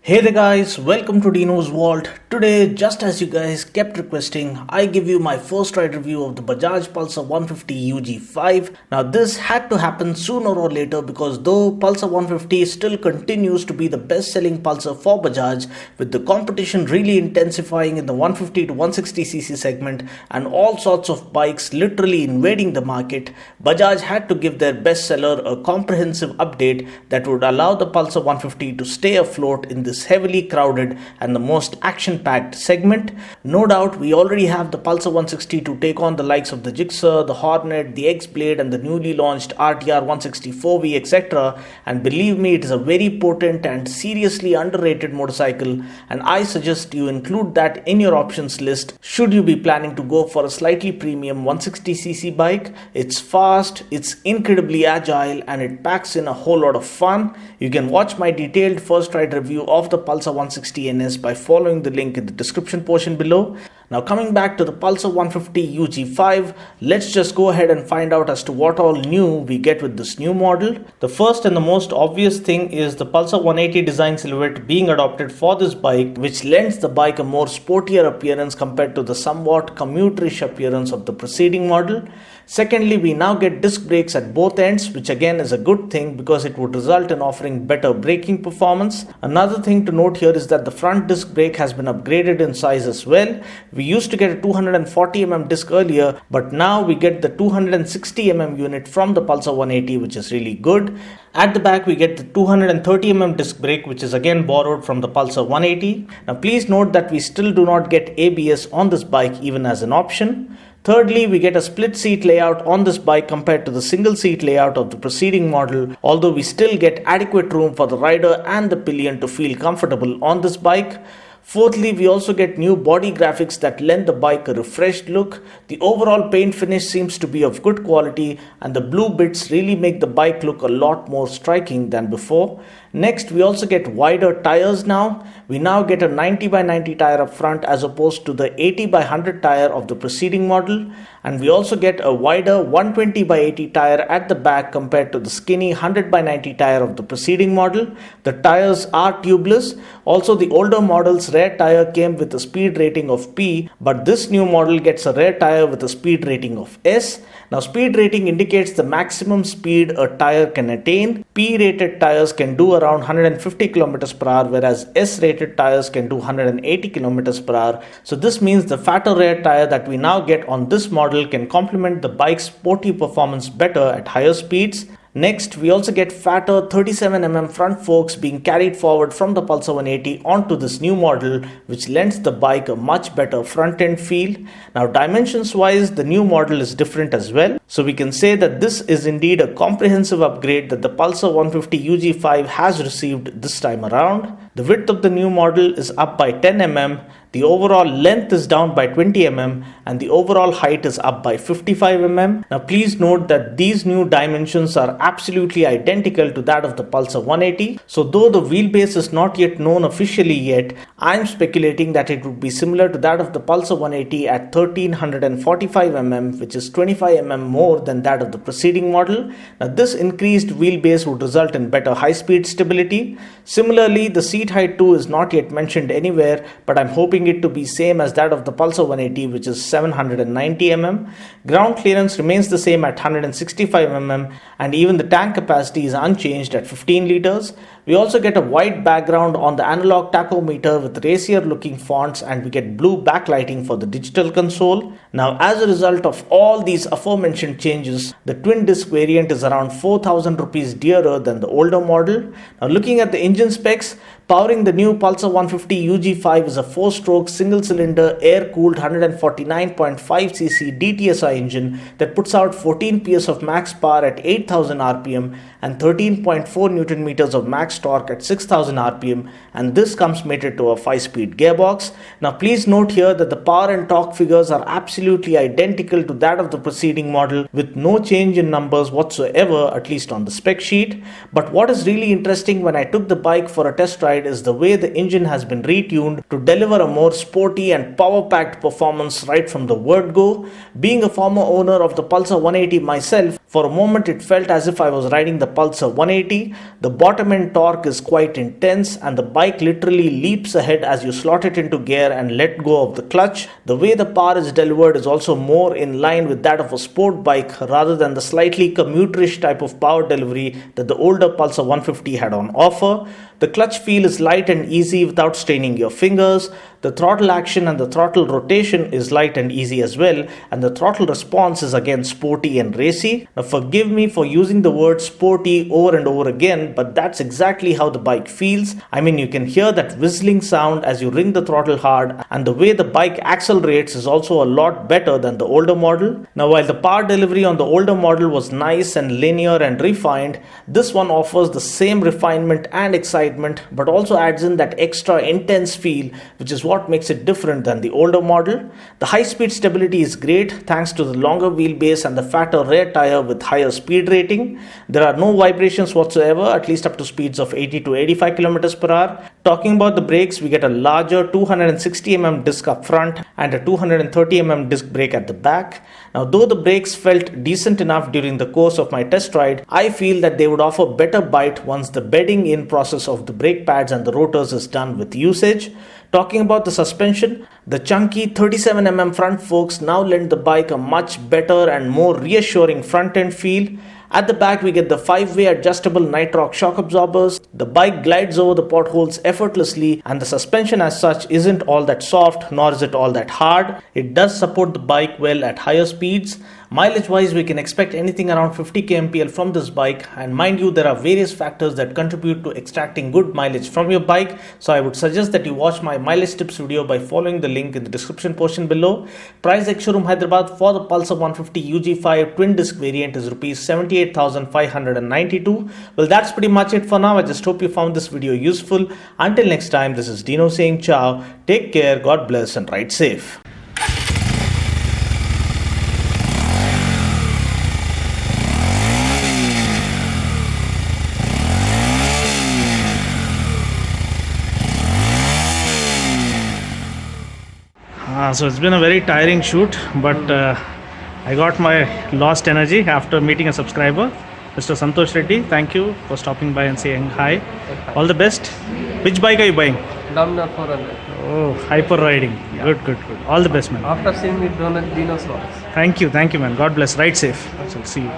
Hey there guys, welcome to Dinos Vault. Today, just as you guys kept requesting, I give you my first ride review of the Bajaj Pulsar 150 UG5. Now this had to happen sooner or later because though Pulsar 150 still continues to be the best selling Pulsar for Bajaj, with the competition really intensifying in the 150 to 160cc segment and all sorts of bikes literally invading the market, Bajaj had to give their bestseller a comprehensive update that would allow the Pulsar 150 to stay afloat in this heavily crowded and the most action-packed segment. No doubt we already have the Pulsar 160 to take on the likes of the Gixxer, the Hornet, the X-Blade and the newly launched RTR 164V etc. And believe me, it is a very potent and seriously underrated motorcycle, and I suggest you include that in your options list should you be planning to go for a slightly premium 160cc bike. It's fast, it's incredibly agile and it packs in a whole lot of fun. You can watch my detailed first ride review of the Pulsar 160 NS by following the link in the description portion below. Now coming back to the Pulsar 150 UG5, let's just go ahead and find out as to what all new we get with this new model. The first and the most obvious thing is the Pulsar 180 design silhouette being adopted for this bike, which lends the bike a more sportier appearance compared to the somewhat commuterish appearance of the preceding model. Secondly, we now get disc brakes at both ends, which again is a good thing because it would result in offering better braking performance. Another thing to note here is that the front disc brake has been upgraded in size as well. We used to get a 240mm disc earlier, but now we get the 260mm unit from the Pulsar 180, which is really good. At the back we get the 230mm disc brake, which is again borrowed from the Pulsar 180. Now please note that we still do not get ABS on this bike even as an option. Thirdly, we get a split seat layout on this bike compared to the single seat layout of the preceding model, although we still get adequate room for the rider and the pillion to feel comfortable on this bike. Fourthly, we also get new body graphics that lend the bike a refreshed look. The overall paint finish seems to be of good quality and the blue bits really make the bike look a lot more striking than before. Next, we also get wider tires now. We now get a 90x90 tire up front as opposed to the 80x100 tire of the preceding model. And we also get a wider 120x80 tire at the back compared to the skinny 100x90 tire of the preceding model. The tires are tubeless. Also, the older model's rear tire came with a speed rating of P, but this new model gets a rear tire with a speed rating of S. Now, speed rating indicates the maximum speed a tire can attain. P-rated tires can do around 150 km per hour, whereas S-rated tires can do 180 km per hour. So this means the fatter rear tire that we now get on this model can complement the bike's sporty performance better at higher speeds. Next, we also get fatter 37mm front forks being carried forward from the Pulsar 180 onto this new model, which lends the bike a much better front end feel. Now, dimensions wise, the new model is different as well. So we can say that this is indeed a comprehensive upgrade that the Pulsar 150 UG5 has received this time around. The width of the new model is up by 10mm. The overall length is down by 20mm and the overall height is up by 55mm. Now please note that these new dimensions are absolutely identical to that of the Pulsar 180. So though the wheelbase is not yet known officially yet, I am speculating that it would be similar to that of the Pulsar 180 at 1345mm, which is 25mm more than that of the preceding model. Now this increased wheelbase would result in better high-speed stability. Similarly, the seat height too is not yet mentioned anywhere, but I'm hoping it to be same as that of the Pulsar 180, which is 790mm. Ground clearance remains the same at 165mm and even the tank capacity is unchanged at 15 liters. We also get a white background on the analog tachometer with racier looking fonts and we get blue backlighting for the digital console. Now as a result of all these aforementioned changes, the twin disc variant is around 4,000 rupees dearer than the older model. Now looking at the engine specs, powering the new Pulsar 150 UG5 is a 4-stroke single-cylinder air-cooled 149.5cc DTSI engine that puts out 14 PS of max power at 8,000 RPM and 13.4 Newton meters of max torque at 6,000 RPM, and this comes mated to a 5-speed gearbox. Now please note here that the power and torque figures are absolutely identical to that of the preceding model with no change in numbers whatsoever, at least on the spec sheet. But what is really interesting when I took the bike for a test ride is the way the engine has been retuned to deliver a more sporty and power-packed performance right from the word go. Being a former owner of the Pulsar 180 myself, for a moment it felt as if I was riding the Pulsar 180. The bottom end torque is quite intense and the bike literally leaps ahead as you slot it into gear and let go of the clutch. The way the power is delivered is also more in line with that of a sport bike rather than the slightly commuterish type of power delivery that the older Pulsar 150 had on offer. The clutch feel is light and easy without straining your fingers. The throttle action and the throttle rotation is light and easy as well, and the throttle response is again sporty and racy. Now forgive me for using the word sporty over and over again, but that's exactly how the bike feels. I mean, you can hear that whistling sound as you ring the throttle hard, and the way the bike accelerates is also a lot better than the older model. Now while the power delivery on the older model was nice and linear and refined, this one offers the same refinement and excitement but also adds in that extra intense feel, which is what makes it different than the older model. The high speed stability is great thanks to the longer wheelbase and the fatter rear tire with higher speed rating. There are no vibrations whatsoever, at least up to speeds of 80 to 85 km per hour. Talking about the brakes, we get a larger 260mm disc up front and a 230mm disc brake at the back. Now though the brakes felt decent enough during the course of my test ride, I feel that they would offer better bite once the bedding in process of the brake pads and the rotors is done with usage. Talking about the suspension, the chunky 37mm front forks now lend the bike a much better and more reassuring front end feel. At the back, we get the 5-way adjustable nitrox shock absorbers. The bike glides over the potholes effortlessly, and the suspension as such isn't all that soft, nor is it all that hard. It does support the bike well at higher speeds. Mileage wise, we can expect anything around 50 kmpl from this bike, and mind you, there are various factors that contribute to extracting good mileage from your bike, so I would suggest that you watch my mileage tips video by following the link in the description portion below. Price ex-showroom Hyderabad for the Pulsar 150 UG5 Twin Disc variant is Rs 78,592. Well, that's pretty much it for now. I just hope you found this video useful. Until next time, this is Dino saying ciao, take care, God bless and ride safe. So it's been a very tiring shoot, but I got my lost energy after meeting a subscriber, Mr. Santosh Reddy. Thank you for stopping by and saying hi. All the best. Which bike are you buying? Dominar 400. Oh, hyper riding. Yeah. Good. All the best, man. After seeing the Dinos vlogs. Thank you, man. God bless. Ride safe. So see you.